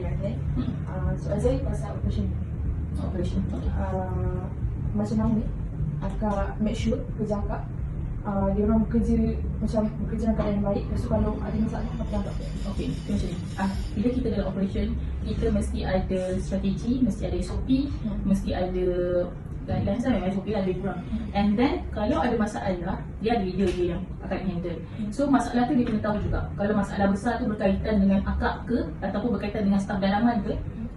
kan. Soalan pasal operation. Macam mana ni akak make sure kerja akak dia orang bekerja macam bekerja dalam keadaan yang baik. Lepas tu kalau ada masalah macam apa? Okey, macam ni. Bila kita dalam operation, kita mesti ada strategi, mesti ada SOP, mesti ada guidelines lah, memang SOP lah lebih kurang. And then kalau ada masalah, dia ada leader dia yang akan handle. So masalah tu dia kena tahu juga. Kalau masalah besar tu berkaitan dengan akak ke ataupun berkaitan dengan staf dalaman ke,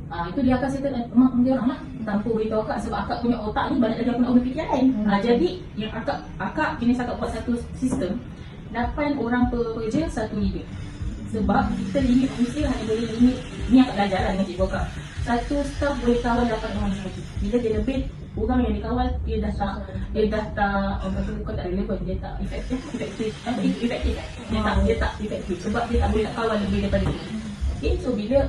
itu dia akan settle mak dia orang lah tanpa beritahu akak, sebab akak punya otak ni banyak lagi aku nak berfikir lain. Jadi yang akak kena cakap buat satu sistem 8 orang pekerja, 1 leader. Sebab kita limit mesti hanya boleh limit, ni akak belajar lah dengan cikgu akak, satu staff boleh kawal 8 orang sahaja. Bila dia lebih orang yang dikawal, dia dah tak orang kata bukan tak relevan, dia tak efektif dia tak efektif sebab dia tak boleh nak kawal lebih daripada itu. Okay, so bila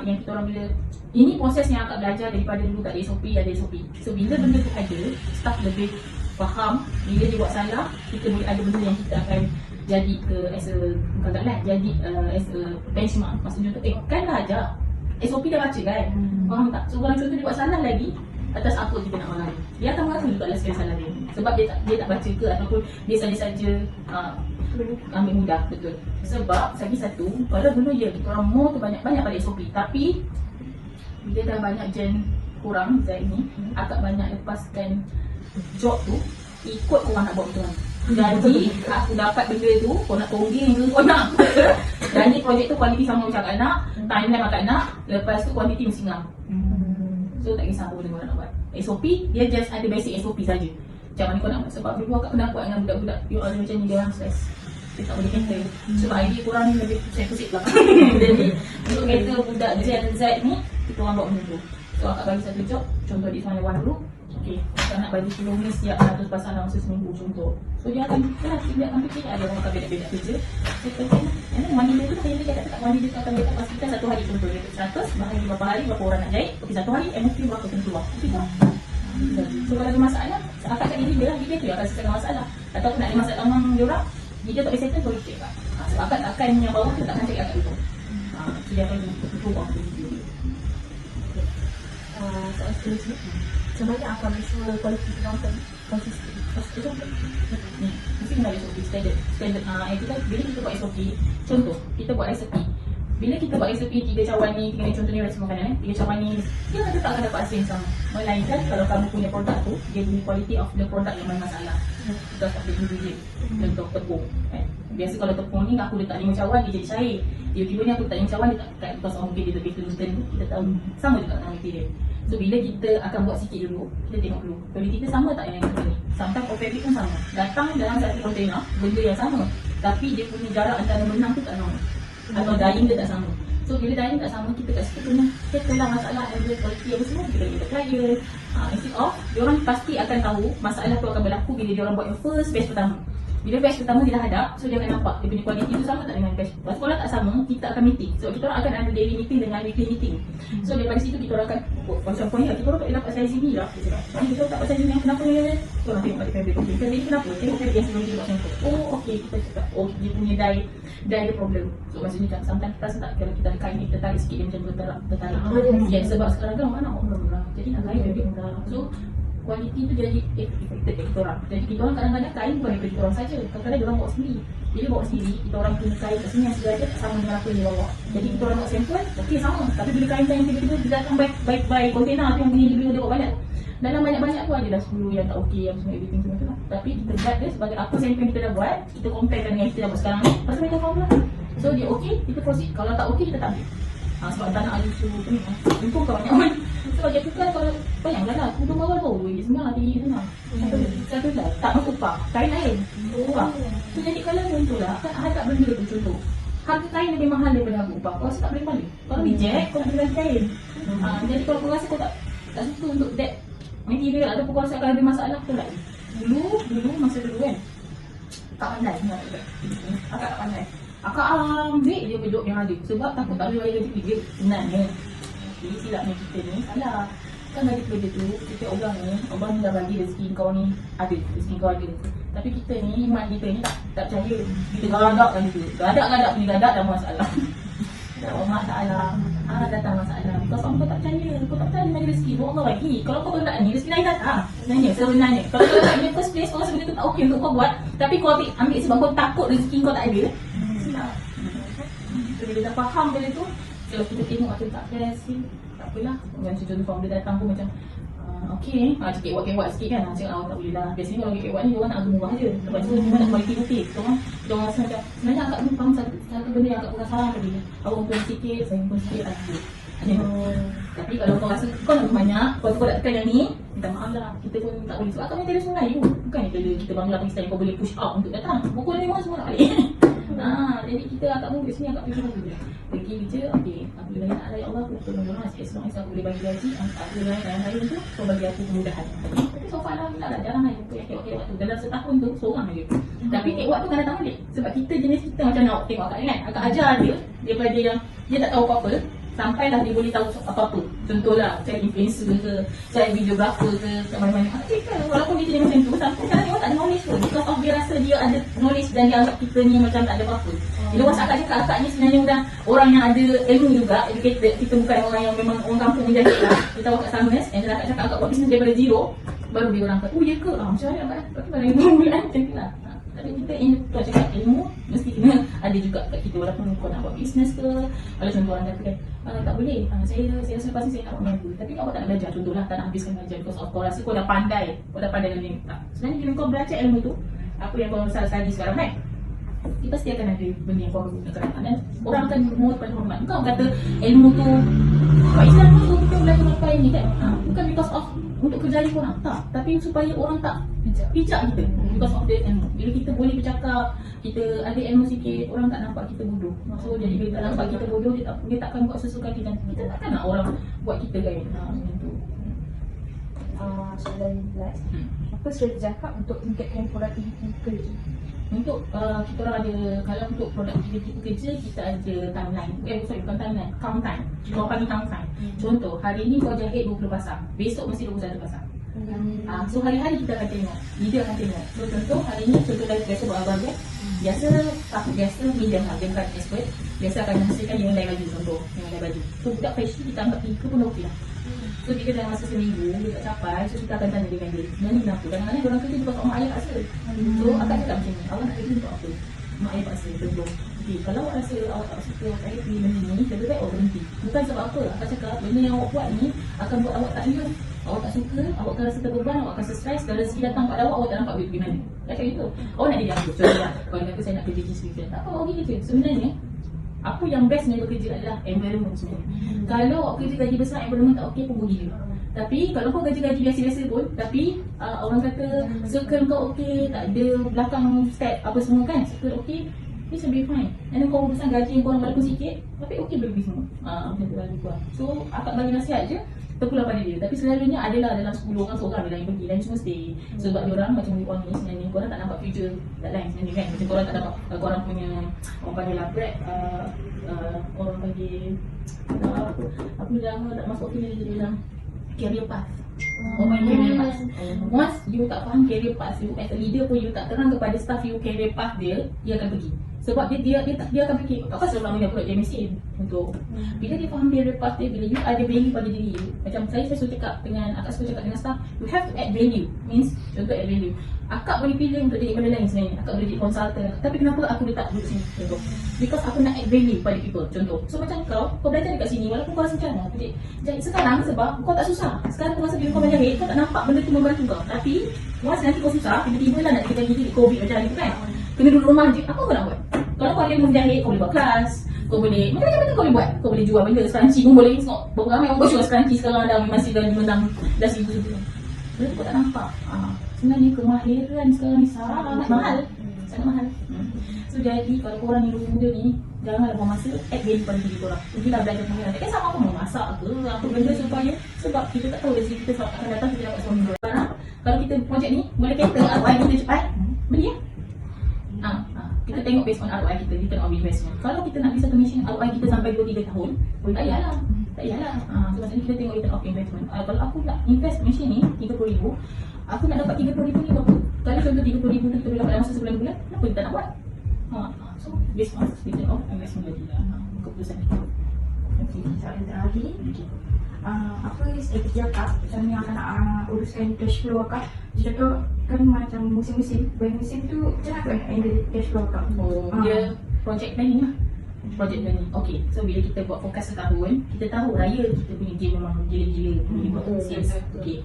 yang kita orang bila ini proses yang akak belajar daripada dulu tak ada SOP, ada SOP. So bila benda tu ada, staff lebih faham. Bila dia buat salah, kita boleh ada benda yang kita akan jadi ke as a bukan tak lah, jadi as a benchmark. Maksudnya tu kan dah ajar SOP dah baca kan, faham tak? So kalau contoh dia buat salah lagi, atas apa kita nak marah dia akan marah juga lah sekali salah dia, sebab dia tak baca ke ataupun dia saja-saja ambil mudah. Betul. Sebab lagi satu, kalau dulu ya kita orang more tu banyak-banyak pada SOP, tapi bila dah banyak gen kurang Zaid ni, akak banyak lepaskan job tu ikut korang nak buat betul. Jadi aku dapat benda tu, kau nak tongging ke kau nak apa ke, jadi projek tu kualiti sama macam akak nak, timeline akak nak, lepas tu kuantiti mesti ngam. So tak kisah apa benda korang nak buat. SOP dia just ada basic SOP saja. Macam mana kau nak buat, sebab dulu akak pernah buat dengan budak-budak ada macam ni, dia orang stress, dia tak boleh handle. Sebab idea korang ni lebih pusing-pusing lah. Jadi untuk kereta budak Z ni, kita orang buat benda tu. So akak bagi satu job, contoh di sana 1 group. Okay, akak nak bagi 10 ni siap 100 pasaran masa seminggu contoh. So dia akan dia akan fikir ada orang akan beda-beda kerja. So kerja ni mandi dia tu dia kata mandi dia akan beda pastikan satu hari contoh dia 100, bahagi berapa hari berapa orang nak jahit. Okey, satu hari MSP berapa kena keluar. Okey tak? So kalau ada masalah, akak kat diri dia tu yang akan selesaikan masalah. Atau nak ada masalah dengan dia orang, dia tak boleh settle, boleh cek kak. Sebab akak takkan yang bawah tu takkan cek akak dulu. So dia akan berubah tu. Soalan seterusnya, macam mana akan make sure kualiti penonton konsisten? Mesti kena ada SOP standard. Kita bila kita buat SOP, contoh kita buat resepi. Bila kita buat SOP 3 cawan ni, contohnya resipi makanan 3 cawan ni, dia tak akan dapat hasil yang sama. Melainkan kalau kamu punya produk tu, dia punya quality of the product yang masalah. Kita tak boleh ingredient. Contoh tepung. Biasa kalau tepung ni aku letak 5 cawan, dia jadi cair. Tiba-tiba ni aku letak 5 cawan, dia tak because mungkin dia lebih consistent. Kita tahu sama juga dengan material. So bila kita akan buat sikit dulu, kita tengok dulu kualiti kita sama tak yang kita ni. Sometimes fabric pun sama, datang dalam satu container, benda yang sama, tapi dia punya jarak antara benang tu tak sama, atau dyeing dia tak sama. So bila dyeing tak sama, kita kat situ punya settle lah masalah ada kualiti apa semua, kita bagi dekat client. Instead of, diorang pasti akan tahu masalah tu akan berlaku bila diorang buat yang first batch pertama. Bila batch pertama dia dah hadap, so dia akan nampak dia punya kualiti tu sama tak dengan batch lepas. Kalau tak sama, kita akan meeting. So kita orang akan ada daily meeting dengan weekly meeting. So daripada situ kita orang akan macam point lah, kita orang tak boleh dapat size ni lah. Kita orang dapat size ni yang kenapa ni? Kita orang tengok pada fabric. Okay, fabric kenapa? Tengok fabric yang sebelum dia buat contoh. Oh okay, kita cakap, oh dia punya dye ada problem. So maksudnya kan, sometimes kita rasa tak, kalau kita ada kain ni, kita tarik sikit dia macam tertarik. Ya, sebab sekarang kan orang nak murah. Jadi nak kain fabric murah. So kualiti tu jadi affected kat kita orang. Jadi kita orang kadang-kadang kain bukan daripada kita orang saja. Kadang-kadang dia orang bawa sendiri. Bila bawa sendiri, kita orang punya kain kat sini yang sejajar tak sama dengan apa yang dia bawa. Jadi kita orang buat sampel, okey sama. Tapi bila kain yang tiba-tiba dia datang by container tu yang punya dia bawa balik. Dalam banyak-banyak tu ada dah 10 yang tak okey, yang semua everything semua tu lah. Tapi kita guard dia sebagai apa sampel yang kita dah buat, kita comparekan dengan yang kita dah buat sekarang ni. Lepas tu mereka faham lah. So dia okey, kita proceed. Kalau tak okey, kita tak ambil. Sebab tak nak ada tu ni. Untung kau banyak kan. Sebab dia tukar kalau bayangkan lah, aku bawah tu RM2 tinggi tu lah. Satu lah, tak masuk upah, kain lain upah. So jadi kalau contoh lah, kan harga benda tu contoh, harga kain lebih mahal daripada harga upah, kau rasa tak boleh balik. Kalau reject, kau boleh ganti kain. Jadi kalau kau rasa kau tak suka untuk that material ataupun kau rasa akan ada masalah, kau lagi. Dulu masa dulu kan, tak pandai. Akak tak pandai. Akak ambil je job yang ada sebab takut tak boleh bayar gaji kerja. Sebenarnya okay, silapnya kita ni salah. Kan gaji kerja tu, kita orang ni dah bagi rezeki kau ni ada, rezeki kau ada. Tapi kita ni, iman kita ni tak percaya. Kita gadak kan itu. Gadak punya gadak dah masalah. Allah Ta'ala datang masalah. Kalau kau tak percaya mana rezeki tu Allah bagi. Kalau kau tak ni, rezeki lain datang. Sebenarnya, kalau kau tak in the first place, kau rasa benda tu tak okey untuk kau buat, tapi kau ambil sebab kau takut rezeki kau tak ada. Silap. So, bila dah faham benda tu, kalau kita tengok tu tak best, tak apalah. Macam contoh founder datang pun macam okey, kewat sikit kan. Cakap tak boleh lah. Biasanya kalau kewat ni, diorang nak harga murah je. Lepas tu, diorang nak quality putih. Diorang rasa macam, sebenarnya akak ni faham satu benda yang akak bukan salah tadi. Awak untung sikit, saya untung sikit, tapi kalau kau rasa kau nak banyak, kau nak tekan yang ni, minta maaf lah. Kita pun tak boleh. Sebab akak ni ada sungai pun. Bukan kita bangla Pakistan yang kau boleh push up untuk datang. Pukul 5 semua nak balik. Jadi kita akak pun kat sini akak fikir macam tu. Pergi je, okey. Aku boleh nak layak Allah, aku nak tolong orang. As long as aku boleh bagi gaji, aku boleh layan lain tu, kau bagi aku kemudahan. Tapi so far lah, jarang lah jumpa yang kewat-kewat tu. Dalam setahun tu, seorang je. Tapi kewat tu kan datang balik. Sebab kita jenis kita macam nak tengok akak ni kan. Akak ajar dia, daripada yang dia tak tahu apa-apa, sampailah dia boleh tahu apa-apa. Contohlah, cari influencer ke, cari videographer ke, mana-mana. Walaupun dia jadi macam tu, sampai sekarang dia tak ada knowledge pun. Because of dia rasa dia ada knowledge dan dia anggap kita ni macam tak ada apa-apa. Bila was akak cakap, akak ni sebenarnya udah orang yang ada ilmu juga, educated. Kita bukan orang yang memang orang kampung menjahit lah. Kita tahu kat Summers, and akak cakap akak buat bisnes daripada zero. Baru dia orang kata, oh ya ke? Macam mana? Bagaimana yang bulan? Macam tu lah. Tapi kita kalau cakap ilmu, mesti kena ada juga kat kita. Walaupun kau nak buat bisnes ke, kalau contoh orang kata kan, tak boleh, saya rasa pasti saya nak buat benda tu. Tapi kau tak nak belajar, contohlah tak nak habiskan belajar because of kau rasa kau dah pandai dalam ni. Tak. Sebenarnya bila kau belajar ilmu tu, apa yang kau study sekarang kan, dia pasti akan ada benda yang kau gunakan. Dan orang akan more pada hormat. Kau kata ilmu tu, Pak Islam tu kita belajar pakai ni kan, bukan because of untuk kerjaya korang, tak. Tapi supaya orang tak pijak kita because of the ilmu. Bila kita boleh bercakap, kita ada ilmu sikit, orang tak nampak kita bodoh. So jadi bila tak nampak kita bodoh, dia takkan buat sesuatu dan kita takkan nak orang buat kita gaya. Macam tu. Soalan last, apa strategi akak untuk tingkatkan produktiviti kerja? Untuk kita orang ada, kalau untuk produktiviti kerja, kita ada timeline. Bukan timeline, count time. Kau panggil count time. Contoh, hari ni kau jahit 20 pasang, besok mesti 21 pasang. So hari-hari kita akan tengok, leader akan tengok. So contoh hari ni, contoh biasa buat abang kan, biasa medium lah, dia bukan expert. Biasa akan menghasilkan 5 helai baju, contoh 5 helai baju. So budak fashion kita anggap 3 pun dah okey lah. So jika dalam masa seminggu dia tak capai, so kita akan tanya dengan dia, sebenarnya kenapa? Kadang-kadang orang kerja sebab mak ayah paksa. So akak cakap macam ni, awak nak kerja untuk apa? Mak ayah paksa, contoh. Okay, kalau awak rasa awak tak suka, awak tak happy benda ni, lebih baik awak berhenti. Bukan sebab apa, akak cakap benda yang awak buat ni akan buat awak tak enjoy. Awak tak suka, awak akan rasa terbeban, awak akan stress. Kalau rezeki datang pada awak tak nampak duit pergi mana. Macam itu. Awak nak jadi apa? Contohlah, kalau kata saya nak kerja kisah, tak apa, awak pergi kerja. Sebenarnya apa yang best dengan bekerja adalah environment sebenarnya. Kalau awak kerja gaji besar, environment tak okey pun pergi je. Tapi kalau kau gaji biasa-biasa pun, tapi orang kata circle kau okey, tak ada belakang step apa semua kan, circle okey, it should be fine. And then kau urusan gaji yang korang walaupun sikit, tapi okey bagi semua. Macam tu lebih kurang. So akak bagi nasihat je, terpulang pada dia. Tapi selalunya adalah dalam 10 orang seorang dia yang pergi, lain semua stay. Sebab dia orang macam orang ni sebenarnya korang tak nampak future tak lain sebenarnya kan. Macam korang tak nampak, korang punya orang panggil lah break, orang panggil apa lama tak masuk okey dia dalam career path. Orang career path. Once you tak faham career path, you as a leader pun you tak terang kepada staff you career path dia akan pergi. Sebab dia akan fikir, apa selama ni aku nak jadi mesin untuk bila dia faham career path dia, bila you ada value pada diri you. Macam saya suka cakap dengan akak, suka cakap dengan staff, you have to add value. Means contoh add value, akak boleh pilih untuk jadi benda lain sebenarnya. Akak boleh jadi consultant, tapi kenapa aku letak duduk sini? Contoh, because aku nak add value pada people. Contoh, so macam kau belajar dekat sini walaupun kau rasa macam mana jahit sekarang sebab kau tak susah. Sekarang kau rasa bila kau menjahit, kau tak nampak benda tu membantu kau. Tapi once nanti kau susah, tiba-tiba lah nak kita gigi COVID macam ni kan, kena duduk rumah je, apa kau nak buat? Kalau kau ada ilmu menjahit, kau boleh buat kelas, kau boleh macam-macam benda kau boleh buat. Kau boleh jual benda, scrunchie pun boleh. Berapa ramai orang jual scrunchie sekarang dah masih dah menang dah RM1,000 sebulan. Benda tu kau tak nampak. Sebenarnya kemahiran sekarang ni sangat mahal. Sangat mahal. So jadi kalau korang ni muda ni, janganlah buang masa, add value pada diri korang. Pergilah belajar kemahiran. Takkan sama apa memasak ke, apa benda supaya, sebab kita tak tahu rezeki kita akan datang, kita dapat suami dua. Kalau kita projek ni, boleh kata ROI kita cepat, beli ya. Kita tengok based on ROI kita, return on investment. Kalau kita nak bisa commission ROI kita sampai 2-3 tahun, tak payahlah. Tak payahlah. So maksudnya kita tengok return of investment. Kalau aku nak invest commission ni RM30,000, aku nak dapat RM30,000 ni berapa? Kalau contoh RM30,000 tu kita boleh dapat dalam masa sebulan bulan, kenapa kita tak nak buat? So based on return of investment lagi lah keputusan kita. Soalan terakhir. Apa strategi akak macam yang akan nak uruskan cash flow akak? Dia cakap kan macam musim-musim, musim tu macam apa handle cash flow akak? Dia project planning lah. Project planning. Okay, so bila kita buat forecast setahun, kita tahu raya kita punya game memang gila-gila punya buat sales. Okay,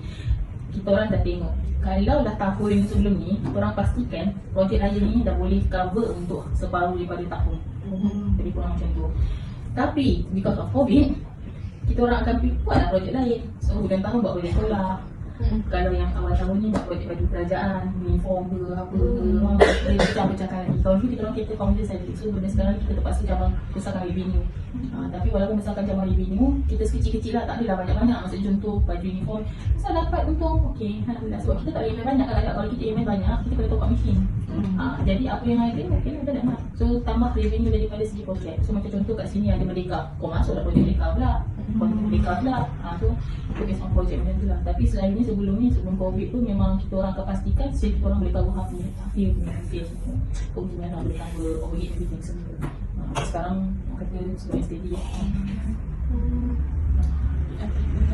kita orang dah tengok. Kalau dah tahun sebelum ni, kita orang pastikan projek raya ni dah boleh cover untuk separuh daripada tahun. Lebih kurang macam tu. Tapi because of COVID, kita orang akan buatlah projek lain. So hujung tahun buat projek sekolah. Kalau yang awal tahun ni buat projek baju kerajaan, uniform ke apa ke, pecah-pecahkan lagi. Kalau dulu kita orang kereta founder saja. So benda sekarang kita terpaksa jaman besarkan revenue. Tapi walaupun besarkan jaman revenue, kita sekecil-kecil lah, tak adalah banyak-banyak. Maksudnya contoh baju uniform, misal dapat untung, okey, alhamdulillah. Sebab kita tak boleh invest banyak. Kalau kita invest banyak, kita kena top up mesin. Jadi apa yang ada, mungkin ada dah nak. So tambah revenue daripada segi projek. So macam contoh kat sini ada Merdeka, kau masuklah projek Merdeka pula. Projek Merdeka pula. So itu based on projek macam tu lah. Tapi selain ni sebelum COVID tu memang kita orang akan pastikan kita orang boleh cover half year keuntungan lah, boleh cover overhead everything semua. Sekarang orang kata semua steady lah.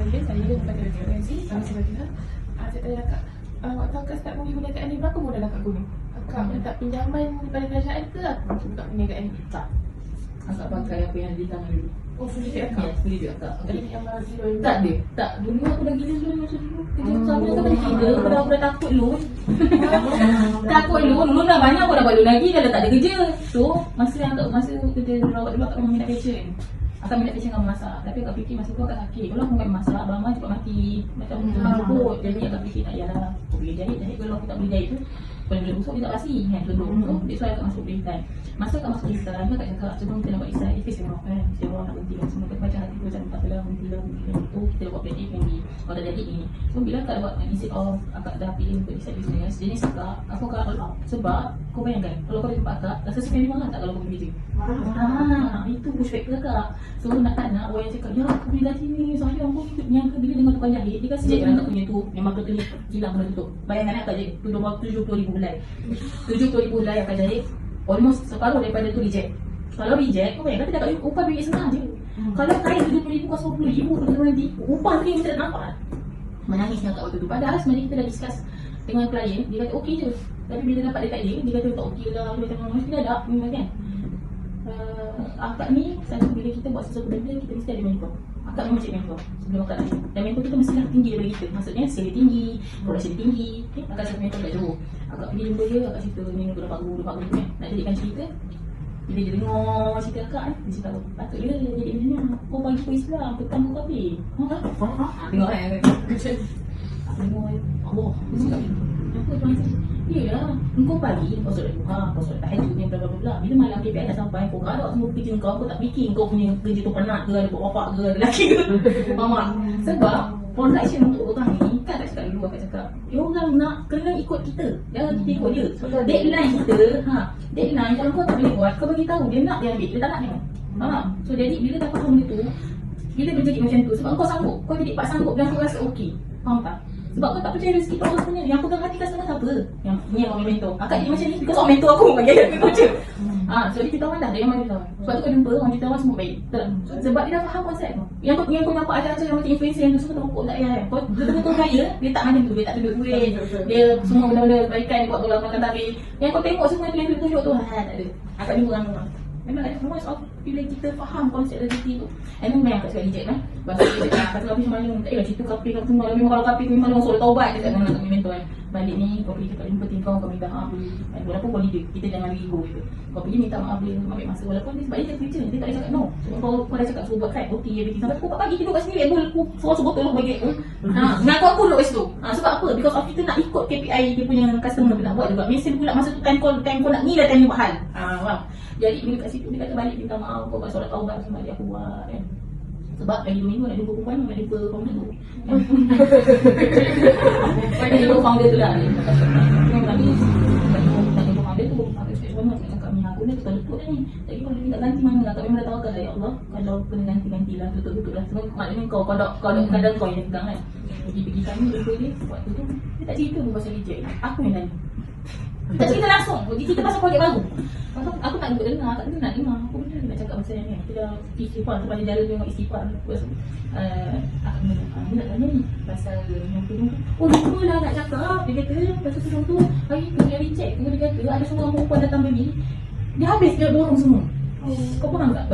Saya kepada referensi, saya sebagainya. Saya tanya Kak, waktu Kak start menggunakan ni, berapa modal Kak guna? Kak minta pinjaman daripada kerajaan ke atau buka perniagaan? Tak. Akak pakai apa yang ada di tangan dulu. Oh, full duit Kak? Ya, full duit akak. Jadi yang mana zero? Tak ada. Tak. Dulu aku dah gila loan masa dulu. Kerja sama kan dah gila. Aku dah takut loan. Takut loan. Loan dah banyak aku dah buat loan lagi. Dah tak ada kerja. So, masa kerja rawat dulu akak memang minat passion. Akak minat passion dengan masak. Tapi akak fikir masa tu akak sakit. Kalau aku main masak, abang cepat mati. Macam rukut. Jadi akak fikir tak yalah. Aku boleh jahit. Kalau aku tak boleh jahit tu, kalau dia busuk dia tak pasti kan contoh. So, that's why akak masuk perintah. Masa akak masuk perintah, akak cakap sebelum kita nak buat Islam, if it's enough kan. Dia orang nak berhenti kan semua. Macam hati tu macam tak apalah, berhentilah. Tu kita buat plan A, plan B. Kalau dah jadi ni. So, bila akak buat instead of akak dah pilih untuk decide business, jenis akak, aku akan all out. Sebab, kau bayangkan, kalau kau di tempat akak, rasa sekali mahal tak kalau kau pergi kerja? Itu push factor akak. So, nak tak nak, orang yang cakap, ya aku beli gaji ni, sayang aku nyangka bila dengan tukang jahit. Dia kasi je akak punya tu, memang totally hilang benda tutup. Bayangkan akak je, tu 70,000 helai. 70,000 helai akak jahit, almost separuh daripada tu reject. Kalau reject, kau bayangkan dia dapat upah duit setengah je. Kalau kain 70,000 kau 10,000 tu nanti, upah tu yang kita tak nampak lah. Menangisnya akak waktu tu. Padahal sebenarnya kita dah discuss dengan klien, dia kata okey je. Tapi bila dapat dekat dia kata tak okey lah, dia kata mesti dah memang kan. Akak ni, satu bila kita buat sesuatu benda, kita mesti ada mentor. Akak memang cik mentor sebelum akak lahir. Dan mentor kita mesti tinggi daripada kita. Maksudnya skill dia tinggi, production dia tinggi. Okay? Akak cakap mentor kat Johor. Akak pergi jumpa dia, akak cerita ni nak dapat guru kan. Nak jadikan cerita. Bila dia dengar cerita akak kan, dia cakap patut dia jadi macam ni. Kau pagi pun Islam, petang kau kopi. Tengok kan. Aku dengar, Allah, dia cakap apa tuan cakap? Yelah, engkau pagi kau solat duha, kau solat tahajud ni bla bla bla. Bila malam KPI dah sampai, kau garak semua kerja kau tak fikir kau punya kerja tu penat ke, ada buat bapak ke, ada lelaki ke. Faham tak? Sebab production untuk orang ni, kan tak cakap dulu, akak cakap orang nak kena ikut kita, jangan kita ikut dia. Deadline kita, deadline kalau kau tak boleh buat, kau bagi tahu dia nak dia ambil, dia tak nak dia. So jadi bila dah faham benda tu, bila dia jadi macam tu, sebab kau sanggup, kau jadi pak sanggup dan kau rasa okey. Faham tak? Sebab kau tak percaya rezeki kau sebenarnya. Yang pegang hati customer siapa? Yang ni orang mentor. Akak jadi macam ni because orang mentor aku bagi dia coach. So dia kita orang dah yang mana tahu. Sebab tu kau jumpa orang kita orang semua baik. Sebab dia dah faham konsep tu. Yang kau nampak ajar-ajar yang macam influencer yang tu semua terpukul tak payah. Kau betul-betul kaya, dia tak macam tu, dia tak tunjuk duit. Dia semua benda-benda kebaikan dia buat tolong makan tapi yang kau tengok semua tu yang dia tunjuk tu tak ada. Akak jumpa orang. Memang semua soal bila kita faham konsep rezeki tu. Memang akak cakap reject kan. Bahasa dia cakap kata kapi semalam tak lah cerita kapi kau semua. Memang kalau kapi memang orang solat taubat dia tak nak mentor kan. Balik ni kau pergi cakap jumpa tim kau minta maaf dulu. Walaupun kau leader, kita jangan ego gitu. Kau pergi minta maaf dia ambil masa walaupun dia sebab dia future dia tak boleh cakap no. Kau dah cakap suruh buat kat OT everything sampai pukul 4 pagi tidur kat sini Red Bull aku suruh botol bagi aku. Mengaku aku duduk kat situ. Sebab apa? Because of kita nak ikut KPI dia punya customer nak buat juga. Mesin pula masa tu time kau nak ni dah time buat hal. Faham? Jadi bila kat situ dia kata balik minta maaf kau buat solat taubat semua dia aku buat kan. Sebab lagi 2 minggu nak jumpa perempuan ni, nak jumpa founder tu. Nak jumpa founder tu lah. Memang kami nak jumpa founder tu. Aku expect banget nak cakap ni aku ni betul-betul dah ni. Tapi kalau dia minta ganti mana lah. Kak memang dah tawarkan lah ya Allah. Kalau kena ganti-ganti lah, tutup-tutup lah. Sebab maknanya kau kadang kau yang pegang kan. Pergi kami jumpa dia, waktu tu dia tak cerita pun pasal reject. Aku yang tanya. Kita cerita langsung. Kita pasal projek baru. Aku nak duduk dengar, tak nak dengar. Aku benar nak cakap pasal ni. Kita dah istighfar sebab dia jalan tengok istighfar. Aku nak tanya ni pasal yang tu. Oh, lupa lah nak cakap. Dia kata pasal tudung tu. Hari tu dia reject. Dia kata ada seorang perempuan datang beli. Dia habis dia borong semua. Kau faham tak?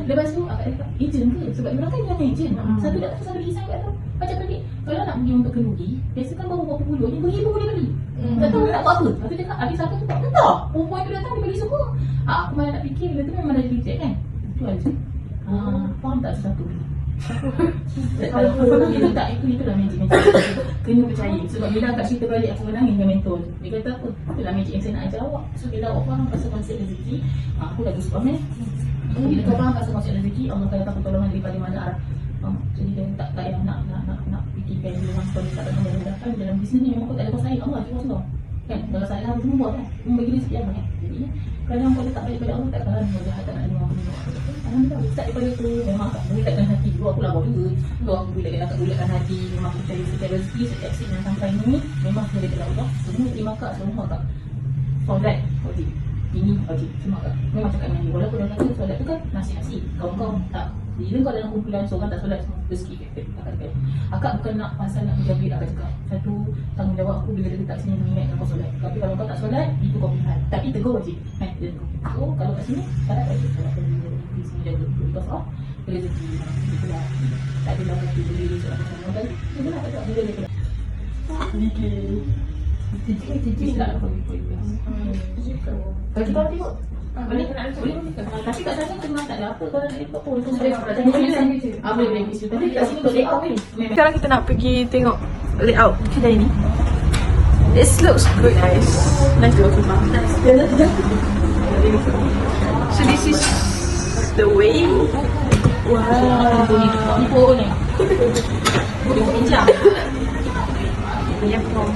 Lepas tu akak cakap, ejen ke? Sebab mereka kan yang ejen. Satu datang, satu beli sangat tu. Macam tadi, kalau nak pergi untuk kenduri, biasa kan baru berapa puluh, ni beribu dia beli. Tak tahu nak buat apa. Lepas tu cakap, habis aku tu tak entah. Perempuan tu datang, dia beli semua. Aku malah nak fikir, benda tu memang dah reject kan? Itu aja. Faham tak satu ni? Itu tak, itu dah magic. Kena percaya. Sebab bila akak cerita balik, aku menangis dengan mentor tu. Dia kata apa? Itulah magic yang saya nak ajar awak. So bila awak faham pasal konsep rezeki, aku dah goosebumps ni. Bila kau faham pasal konsep rezeki, Allah akan datang pertolongan daripada mana arah. Jadi dia tak payah nak fikirkan dengan kau tak datang dari hadapan. Dalam bisnes ni memang kau tak ada kuasa Allah cuma Allah. Kan? Kalau saya harus semua buat kan? Membagi rezeki Allah kan? Jadi kalau kau letak balik pada Allah, takkan Allah jahat tak nak dengar benda. Alhamdulillah, start daripada tu memang akak bulatkan hati dulu. Aku lah bawa duit. Dulu aku bulatkan hati. Memang aku cari setiap rezeki, setiap aksi yang sampai ni memang kena daripada Allah. Semua terima kak, semua kak. Solat, wajib. Ini wajib, semua kak. Memang cakap dengan dia. Walaupun dah kata solat tu kan nasi-nasi. Kau tak. Bila kau dalam kumpulan seorang tak solat, semua rezeki kakak. Akak bukan nak pasal nak menjaga akak cakap. Satu, tanggungjawab aku bila dia letak sini mengingat kau solat. Tapi kalau kau tak solat, itu kau pilihan. Tapi tegur wajib. Dia tegur. So, kalau kat sini, syarat wajib. Solat di sini jaga. Because of rezeki. Itulah. Tak ada lah waktu berdiri solat bersama. Dan itulah tak ada. Bila dia kena. Cici tak apa. Kalau kita tengok. Boleh tapi kat sana memang tak ada apa. Kalau nak ikut pun boleh boleh isu. Tapi kat sini untuk layout ni. Sekarang kita nak pergi tengok layout kedai ni. This looks good guys. Nice look. So this is the way. Wow. Ni pun ni. Boleh pinjam. Punya from